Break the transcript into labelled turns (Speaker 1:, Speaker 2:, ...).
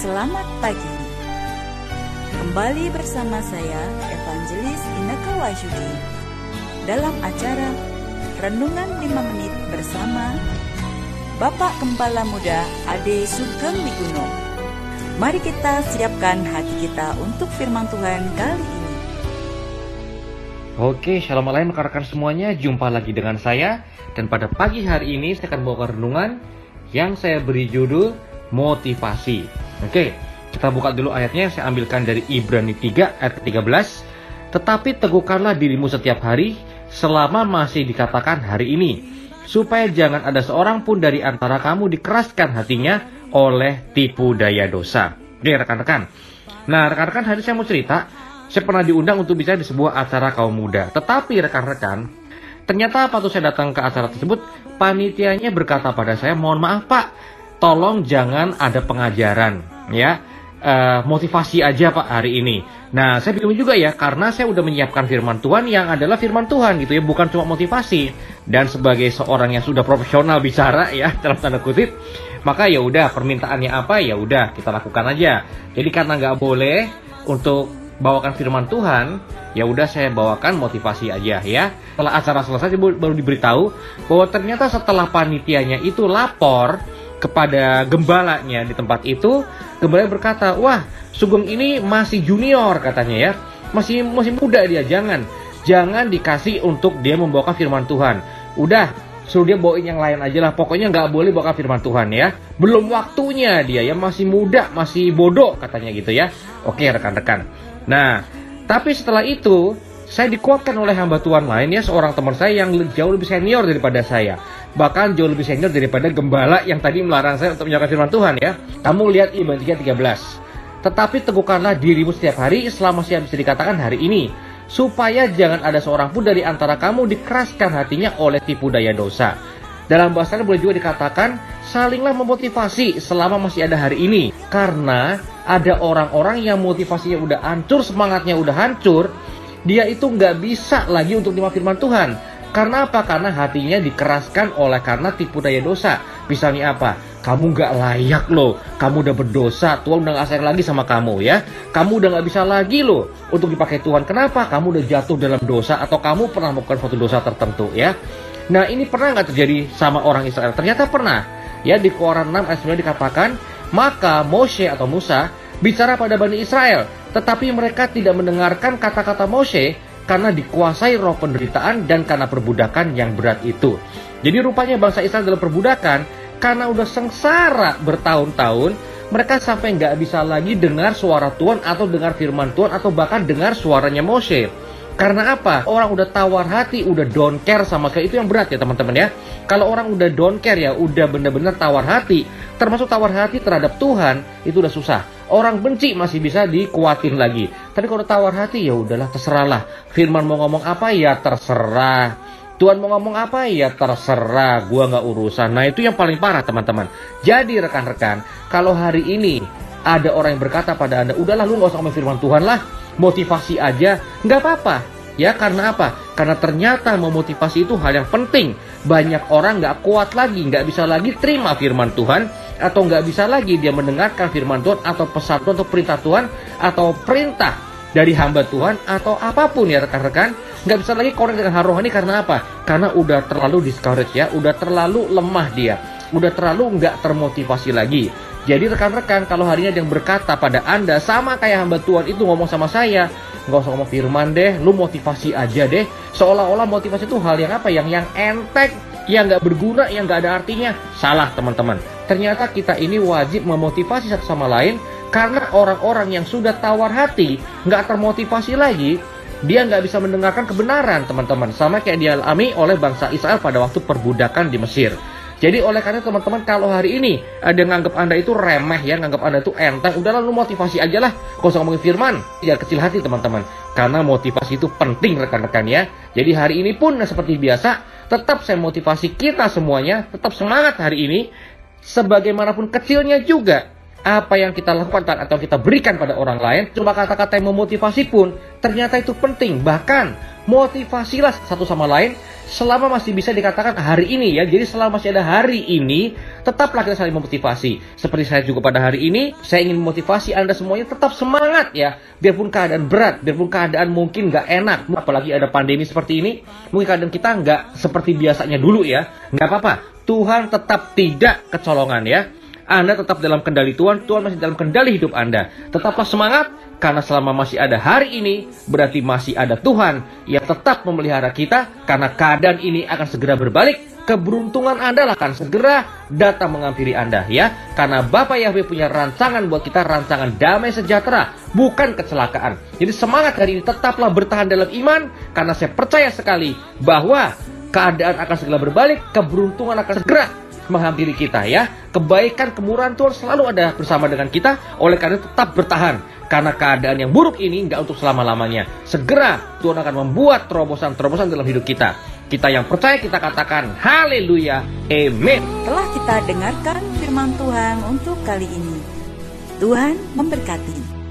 Speaker 1: Selamat pagi. Kembali bersama saya, Evangelis Inneke Wahyudi, dalam acara Renungan 5 Menit bersama Bapak Gembala Muda Ade Sugeng Wiguno. Mari kita siapkan hati kita untuk firman Tuhan kali ini.
Speaker 2: Oke, shalom alaikum rekan-rekan semuanya. Jumpa lagi dengan saya. Dan pada pagi hari ini saya akan bawakan renungan yang saya beri judul motivasi. Oke, kita buka dulu ayatnya. Saya ambilkan dari Ibrani 3 ayat ke-13. Tetapi teguhkanlah dirimu setiap hari selama masih dikatakan hari ini, supaya jangan ada seorang pun dari antara kamu dikeraskan hatinya oleh tipu daya dosa. Oke rekan-rekan. Nah rekan-rekan, hari ini saya mau cerita. Saya pernah diundang untuk bicara di sebuah acara kaum muda. Tetapi rekan-rekan, ternyata waktu saya datang ke acara tersebut, panitianya berkata pada saya, mohon maaf Pak, tolong jangan ada pengajaran, ya, motivasi aja Pak hari ini. Nah, saya bingung juga ya, karena saya udah menyiapkan firman Tuhan yang adalah firman Tuhan gitu ya, bukan cuma motivasi. Dan sebagai seorang yang sudah profesional bicara ya, dalam tanda kutip, maka ya udah permintaannya apa ya udah kita lakukan aja. Jadi karena nggak boleh untuk bawakan firman Tuhan, ya udah saya bawakan motivasi aja ya. Setelah acara selesai baru diberitahu bahwa ternyata setelah panitianya itu lapor kepada gembalanya di tempat itu, gembalanya berkata, wah Sugeng ini masih junior katanya ya, masih muda dia, jangan dikasih untuk dia membawakan firman Tuhan. Udah suruh dia bawain yang lain aja lah, pokoknya nggak boleh bawakan firman Tuhan ya, belum waktunya dia ya, masih muda, masih bodoh katanya gitu ya. Oke rekan-rekan. Nah, tapi setelah itu saya dikuatkan oleh hamba Tuhan lain ya, seorang teman saya yang jauh lebih senior daripada saya. Bahkan jauh lebih senior daripada gembala yang tadi melarang saya untuk menyampaikan firman Tuhan ya. Kamu lihat Ibrani 3:13. Tetapi teguhkanlah dirimu setiap hari selama masih bisa dikatakan hari ini, supaya jangan ada seorang pun dari antara kamu dikeraskan hatinya oleh tipu daya dosa. Dalam bahasanya boleh juga dikatakan, salinglah memotivasi selama masih ada hari ini. Karena ada orang-orang yang motivasinya udah hancur, semangatnya udah hancur, dia itu nggak bisa lagi untuk terima firman Tuhan. Karena apa? Karena hatinya dikeraskan oleh karena tipu daya dosa. Misalnya apa? Kamu nggak layak loh, kamu udah berdosa, Tuhan udah nggak sayang lagi sama kamu ya. Kamu udah nggak bisa lagi loh untuk dipakai Tuhan. Kenapa? Kamu udah jatuh dalam dosa atau kamu pernah melakukan suatu dosa tertentu ya. Nah ini pernah nggak terjadi sama orang Israel? Ternyata pernah. Ya di Keluaran 6 ayat 9 dikatakan, maka Moshe atau Musa bicara pada Bani Israel, tetapi mereka tidak mendengarkan kata-kata Moshe karena dikuasai roh penderitaan dan karena perbudakan yang berat itu. Jadi rupanya bangsa Israel dalam perbudakan karena udah sengsara bertahun-tahun, mereka sampai nggak bisa lagi dengar suara Tuhan atau dengar firman Tuhan atau bahkan dengar suaranya Moshe. Karena apa? Orang udah tawar hati, udah don't care sama sekali. Itu yang berat ya teman-teman ya. Kalau orang udah don't care ya, udah benar-benar tawar hati, termasuk tawar hati terhadap Tuhan, itu udah susah. Orang benci masih bisa dikuatin lagi. Tapi kalau tawar hati ya udahlah, terserahlah. Firman mau ngomong apa ya terserah. Tuhan mau ngomong apa ya terserah, gua nggak urusan. Nah itu yang paling parah teman-teman. Jadi rekan-rekan, kalau hari ini ada orang yang berkata pada Anda, udahlah lu nggak usah ngomong firman Tuhan lah, motivasi aja, nggak apa-apa. Ya karena apa? Karena ternyata memotivasi itu hal yang penting. Banyak orang nggak kuat lagi, nggak bisa lagi terima firman Tuhan, atau nggak bisa lagi dia mendengarkan firman Tuhan, atau pesan Tuhan, atau perintah Tuhan, atau perintah dari hamba Tuhan, atau apapun ya rekan-rekan. Nggak bisa lagi connect dengan hal rohani. Karena apa? Karena udah terlalu discourage ya, udah terlalu lemah dia, udah terlalu nggak termotivasi lagi. Jadi rekan-rekan, kalau hari ini ada yang berkata pada Anda, sama kayak hamba Tuhan itu ngomong sama saya, nggak usah ngomong firman deh, lu motivasi aja deh. Seolah-olah motivasi itu hal yang apa? Yang enteng, yang nggak berguna, yang nggak ada artinya. Salah teman-teman. Ternyata kita ini wajib memotivasi satu sama lain, karena orang-orang yang sudah tawar hati, nggak termotivasi lagi, dia nggak bisa mendengarkan kebenaran teman-teman. Sama kayak dialami oleh bangsa Israel pada waktu perbudakan di Mesir. Jadi oleh karena teman-teman, kalau hari ini ada yang nganggap Anda itu remeh ya, nganggap Anda itu enteng, udah lalu motivasi aja lah, gak usah ngomongin firman. Ya kecil hati teman-teman, karena motivasi itu penting rekan-rekan ya. Jadi hari ini pun seperti biasa, tetap saya motivasi kita semuanya, tetap semangat hari ini. Sebagaimanapun kecilnya juga, apa yang kita lakukan atau kita berikan pada orang lain, cuma kata-kata yang memotivasi pun ternyata itu penting. Bahkan motivasilah satu sama lain selama masih bisa dikatakan hari ini ya. Jadi selama masih ada hari ini, tetaplah kita saling memotivasi. Seperti saya juga pada hari ini, saya ingin memotivasi Anda semuanya tetap semangat ya. Biarpun keadaan berat, biarpun keadaan mungkin nggak enak, apalagi ada pandemi seperti ini, mungkin keadaan kita nggak seperti biasanya dulu ya. Nggak apa-apa, Tuhan tetap tidak kecolongan ya. Anda tetap dalam kendali Tuhan, Tuhan masih dalam kendali hidup Anda. Tetaplah semangat, karena selama masih ada hari ini, berarti masih ada Tuhan yang tetap memelihara kita, karena keadaan ini akan segera berbalik. Keberuntungan Anda akan segera datang menghampiri Anda ya. Karena Bapa Yahweh punya rancangan buat kita, rancangan damai sejahtera, bukan kecelakaan. Jadi semangat hari ini, tetaplah bertahan dalam iman, karena saya percaya sekali bahwa keadaan akan segera berbalik, keberuntungan akan segera menghampiri kita ya. Kebaikan, kemurahan Tuhan selalu ada bersama dengan kita. Oleh karena itu tetap bertahan, karena keadaan yang buruk ini nggak untuk selama-lamanya. Segera Tuhan akan membuat terobosan-terobosan dalam hidup kita. Kita yang percaya, kita katakan haleluya, amin.
Speaker 1: Telah kita dengarkan firman Tuhan untuk kali ini. Tuhan memberkati.